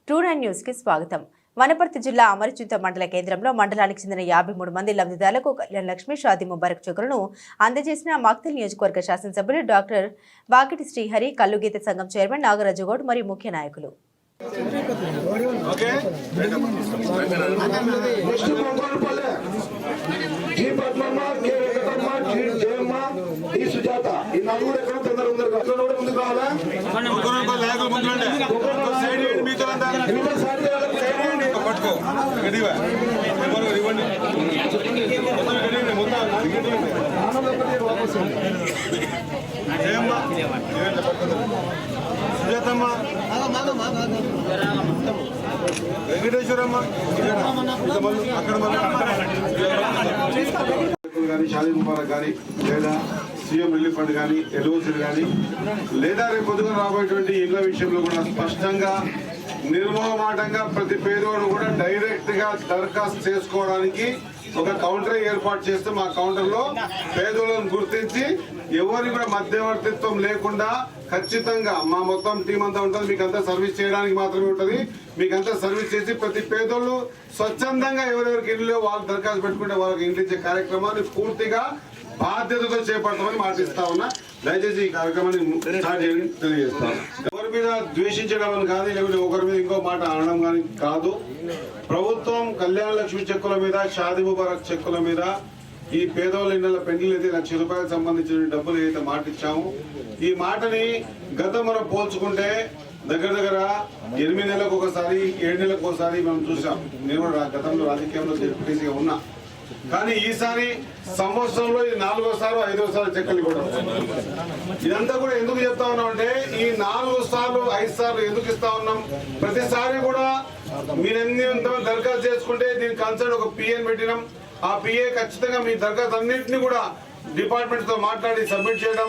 ట్రూనైన్ news కి స్వాగతం. వనపర్తి జిల్లా అమరచింత మండల కేంద్రంలో మండలానికి చెందిన 53 మంది లబ్ధిదారులకు కళ్యాణ లక్ష్మి షాదీ ముబారక్ చెక్కులను అందజేసిన మక్తల్ నియోజకవర్గ శాసనసభ్యులు డాక్టర్ వాకిటి శ్రీహరి, కల్లుగీత సంఘం చైర్మన్ నాగరాజు గౌడ్ మరియు ముఖ్య నాయకులు. షాదీ ముబారక్ కానీ లేదా సీఎం రిలీఫ్ ఫండ్ కానీ ఎల్ఓసీలు కానీ లేదా రేపు పొద్దున రాబోయేటువంటి ఇళ్ల విషయంలో కూడా స్పష్టంగా నిర్మోహమాటంగా ప్రతి పేదవాడు కూడా డైరెక్ట్ గా దరఖాస్తు చేసుకోవడానికి ఒక కౌంటర్ ఏర్పాటు చేస్తే మా కౌంటర్ లో పేదోళ్ళను గుర్తించి ఎవరిని కూడా మధ్యవర్తిత్వం లేకుండా ఖచ్చితంగా మా మొత్తం టీం అంతా ఉంటుంది. మీకు అంతా సర్వీస్ చేయడానికి మాత్రమే ఉంటుంది. మీకు అంతా సర్వీస్ చేసి ప్రతి పేదోళ్ళు స్వచ్ఛందంగా ఎవరెవరికి ఇల్లు వాళ్ళు దరఖాస్తు పెట్టుకుంటే వాళ్ళకి ఇంటి ఇచ్చే కార్యక్రమాన్ని పూర్తిగా బాధ్యతతో చేపడతామని మాటిస్తా ఉన్నా. దయచేసి ఈ కార్యక్రమాన్ని స్టార్ట్ చేయడం తెలియజేస్తాను. ఎవరి మీద ద్వేషించడం అని కాదు, లేకపోతే ఒకరి మీద ఇంకో మాట అనడం కానీ కాదు. ప్రభుత్వం కళ్యాణ లక్ష్మి చెక్కుల మీద, షాదీ ముబారక్ చెక్కుల మీద ఈ పేదవాళ్ళ ఇళ్ల పెండ్లు అయితే ₹1,00,000 సంబంధించిన డబ్బులు ఏదైతే మాట ఇచ్చాము, ఈ మాటని గతం మనం పోల్చుకుంటే దగ్గర 8 నెలలకు ఒకసారి 7 నెలలకు ఒకసారి మనం చూసాం. నేను కూడా గతంలో రాజకీయంలో జెడ్పీటీసీగా ఉన్నా. కానీ ఈసారి సంవత్సరంలో ఇది 4వ 5వ చెక్కలు కూడా. ఇదంతా కూడా ఎందుకు చెప్తా ఉన్నాం అంటే ఈ 4 సార్లు 5 సార్లు ఎందుకు ఇస్తా ఉన్నాం, ప్రతిసారి కూడా మీరు ఎంతమంది దరఖాస్తు చేసుకుంటే దీనికి కన్సర్న్ ఒక పిఏని పెట్టినాం. ఆ పిఏ ఖచ్చితంగా మీ దరఖాస్తు అన్నింటినీ కూడా డిపార్ట్మెంట్ తో మాట్లాడి సబ్మిట్ చేయడం,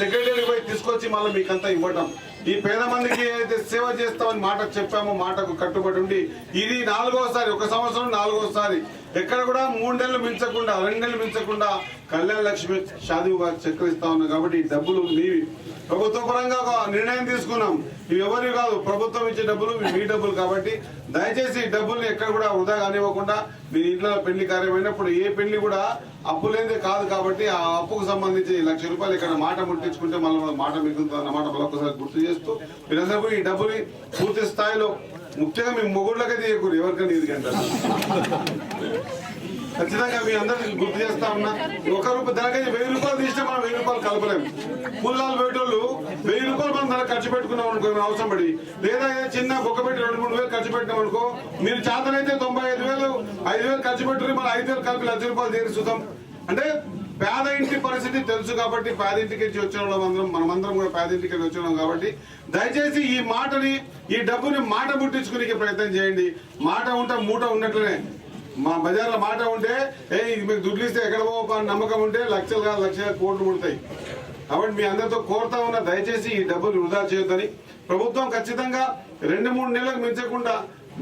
సెక్రటరీ పోయి తీసుకొచ్చి మళ్ళీ మీకంతా ఇవ్వటం. ఈ పేద మందికి ఏదైతే సేవ చేస్తామని మాట చెప్పామో మాటకు కట్టుబడి ఉండి ఇది 4వ ఒక సంవత్సరం 4వ సారి ఎక్కడ కూడా 3 నెలలు మించకుండా 2 నెలలు మించకుండా కళ్యాణ లక్ష్మి షాదీ ముబారక్ చెక్కులు ఇస్తా ఉన్నాం. కాబట్టి ఈ డబ్బులు మీవి. ప్రభుత్వ పరంగా ఒక నిర్ణయం తీసుకున్నాం. ఇవి ఎవరివి కాదు, ప్రభుత్వం ఇచ్చే డబ్బులు మీ డబ్బులు. కాబట్టి దయచేసి ఈ డబ్బుల్ని ఎక్కడ కూడా వృధా కానివ్వకుండా మీ ఇంట్లో పెళ్లి కార్యమైనప్పుడు ఏ పెళ్లి కూడా అప్పు లేనిదే కాదు. కాబట్టి ఆ అప్పుకు సంబంధించి ₹1,00,000 ఇక్కడ మాట ముట్టించుకుంటే మళ్ళీ మాట మిగులుతుంది అన్నమాట మరొకసారి గుర్తు చేస్తూ మీరందరూ ఈ డబ్బుని పూర్తి స్థాయిలో ముఖ్యంగా మీ మొగుళ్ళకే తీయకూడదు, ఎవరికైనా ఇది కంటారు. ఖచ్చితంగా మీ అందరికి గుర్తు చేస్తా ఉన్నా. ₹1 దానికైతే ₹1,000 తీస్తే మనం ₹1,000 కలపలేము. పుల్లాలు పెట్టోళ్ళు ₹1,000 మనం దానికి ఖర్చు పెట్టుకున్నాం అనుకో అవసరం పడి, లేదా చిన్న బొక్క పెట్టి 2-3 వేలు ఖర్చు పెట్టినాం అనుకో, మీరు చేతనైతే 95,000 5,000 ఖర్చు పెట్టుకుని మన 5,000 కలిపి ₹1,00,000 తీరుస్తాం. అంటే పేద ఇంటి పరిస్థితి తెలుసు కాబట్టి పేదింటికి వచ్చిన మనమందరం కూడా పేదింటికి వచ్చినాం. కాబట్టి దయచేసి ఈ మాటని ఈ డబ్బుని మాట ముట్టించుకునే ప్రయత్నం చేయండి. మాట ఉంటే మూట ఉన్నట్లనే. మా బజార్లో మాట ఉంటే మీకు దుడ్లు ఇస్తే ఎక్కడ పోవా నమ్మకం ఉంటే లక్షలు కాదు లక్షల కోట్లు ముడతాయి. కాబట్టి మీ అందరితో కోరుతా ఉన్నా, దయచేసి ఈ డబ్బులు వృధా చేయొద్దని. ప్రభుత్వం ఖచ్చితంగా 2-3 నెలలకు మించకుండా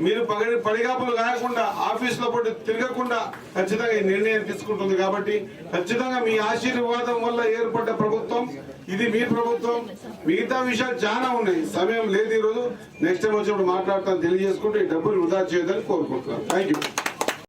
మీరు పడిగాపులు కాయకుండా ఆఫీసులో పడి తిరగకుండా ఖచ్చితంగా ఈ నిర్ణయం తీసుకుంటుంది. కాబట్టి ఖచ్చితంగా మీ ఆశీర్వాదం వల్ల ఏర్పడ్డ ప్రభుత్వం ఇది, మీ ప్రభుత్వం. మిగతా విషయాలు చాలా ఉన్నాయి, సమయం లేదు ఈరోజు. నెక్స్ట్ టైం వచ్చినప్పుడు మాట్లాడతాను తెలియజేసుకుంటూ ఈ డబ్బులు వృధా చేయొద్దని కోరుకుంటున్నాను. Thank you.